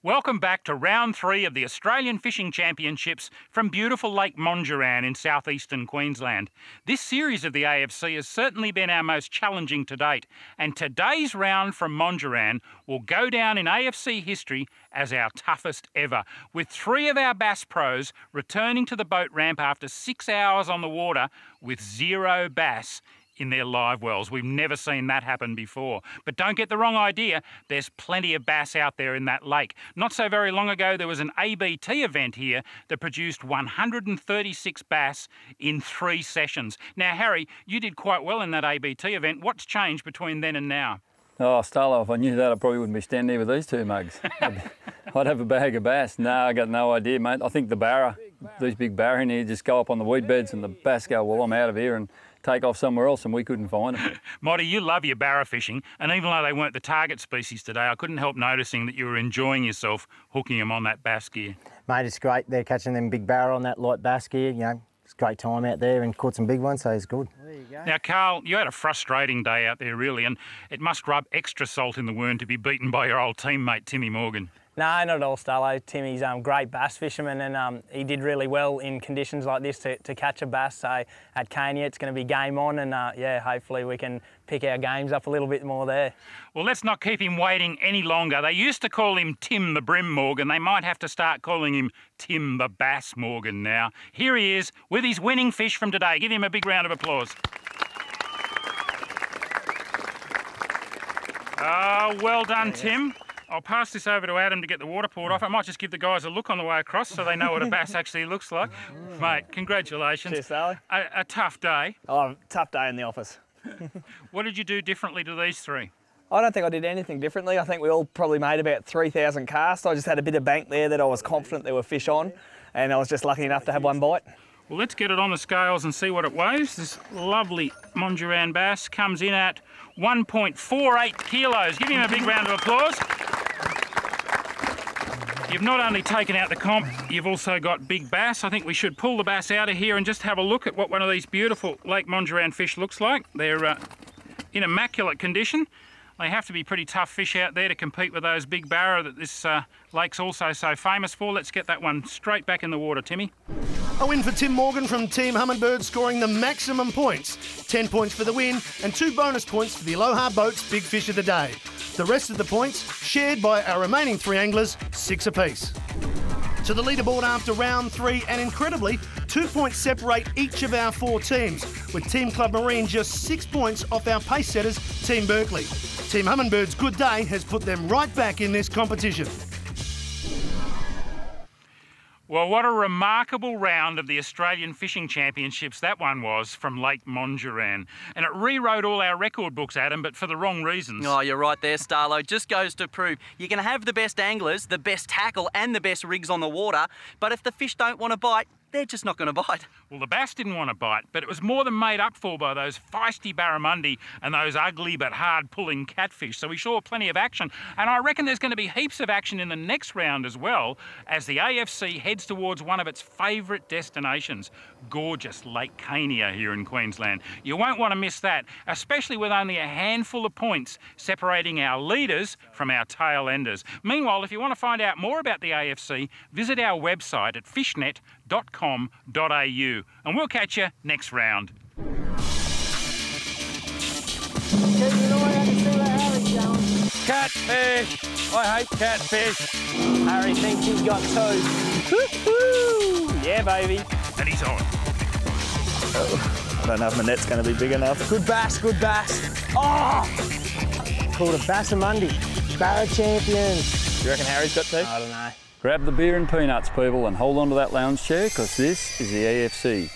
Welcome back to round 3 of the Australian Fishing Championships from beautiful Lake Monduran in southeastern Queensland. This series of the AFC has certainly been our most challenging to date, and today's round from Monduran will go down in AFC history as our toughest ever, with 3 of our bass pros returning to the boat ramp after 6 hours on the water with 0 bass in their live wells. We've never seen that happen before. But don't get the wrong idea, there's plenty of bass out there in that lake. Not so very long ago, there was an ABT event here that produced 136 bass in 3 sessions. Now, Harry, you did quite well in that ABT event. What's changed between then and now? Oh, Starlo, if I knew that, I probably wouldn't be standing here with these 2 mugs. I'd have a bag of bass. No, I got no idea, mate. I think the barra, these big barra in here, just go up on the weed beds and the bass go, well, I'm out of here, and take off somewhere else, and we couldn't find them. Moddy, you love your barra fishing, and even though they weren't the target species today, I couldn't help noticing that you were enjoying yourself hooking them on that bass gear. Mate, it's great. They're catching them big barra on that light bass gear, you know. It's a great time out there and caught some big ones, so it's good. There you go. Now, Carl, you had a frustrating day out there, really, and it must rub extra salt in the wound to be beaten by your old teammate, Timmy Morgan. No, not at all, Starlo. Timmy's a great bass fisherman, and he did really well in conditions like this to catch a bass. So at Cania, it's going to be game on, and yeah, hopefully we can pick our games up a little bit more there. Well, let's not keep him waiting any longer. They used to call him Tim the Brim Morgan. They might have to start calling him Tim the Bass Morgan now. Here he is with his winning fish from today. Give him a big round of applause. Well done, Tim. I'll pass this over to Adam to get the water poured off. I might just give the guys a look on the way across so they know what a bass actually looks like. Mate, congratulations. Cheers, Sally. A tough day. Oh, tough day in the office. What did you do differently to these 3? I don't think I did anything differently. I think we all probably made about 3,000 casts. I just had a bit of bank there that I was confident there were fish on, and I was just lucky enough to have one bite. Well, let's get it on the scales and see what it weighs. This lovely Monduran bass comes in at 1.48 kilos. Give him a big round of applause. You've not only taken out the comp, you've also got big bass. I think we should pull the bass out of here and just have a look at what one of these beautiful Lake Monduran fish looks like. They're in immaculate condition. They have to be pretty tough fish out there to compete with those big barra that this lake's also so famous for. Let's get that one straight back in the water, Timmy. A win for Tim Morgan from Team Humminbird, scoring the maximum points. 10 points for the win and 2 bonus points for the Aloha Boats Big Fish of the Day. The rest of the points shared by our remaining 3 anglers, 6 apiece. To the leaderboard after round 3, and incredibly, 2 points separate each of our 4 teams, with Team Club Marine just 6 points off our pace setters, Team Berkeley. Team Humminbird's good day has put them right back in this competition. Well, what a remarkable round of the Australian Fishing Championships that one was from Lake Monduran. And it rewrote all our record books, Adam, but for the wrong reasons. Oh, you're right there, Starlo. Just goes to prove you can have the best anglers, the best tackle and the best rigs on the water, but if the fish don't want to bite, they're just not going to bite. Well, the bass didn't want to bite, but it was more than made up for by those feisty barramundi and those ugly but hard-pulling catfish. So we saw plenty of action. And I reckon there's going to be heaps of action in the next round as well, as the AFC heads towards one of its favourite destinations, gorgeous Lake Cania here in Queensland. You won't want to miss that, especially with only a handful of points separating our leaders from our tail enders. Meanwhile, if you want to find out more about the AFC, visit our website at fishnet.com.au, and we'll catch you next round. Catfish! I hate catfish. Harry thinks he's got 2. Woo-hoo! Yeah, baby. And he's on. Oh, I don't know if my net's going to be big enough. Good bass, good bass. Oh! Called a Bassamundi, barra champions. Do you reckon Harry's got 2? I don't know. Grab the beer and peanuts, people, and hold on to that lounge chair, because this is the AFC.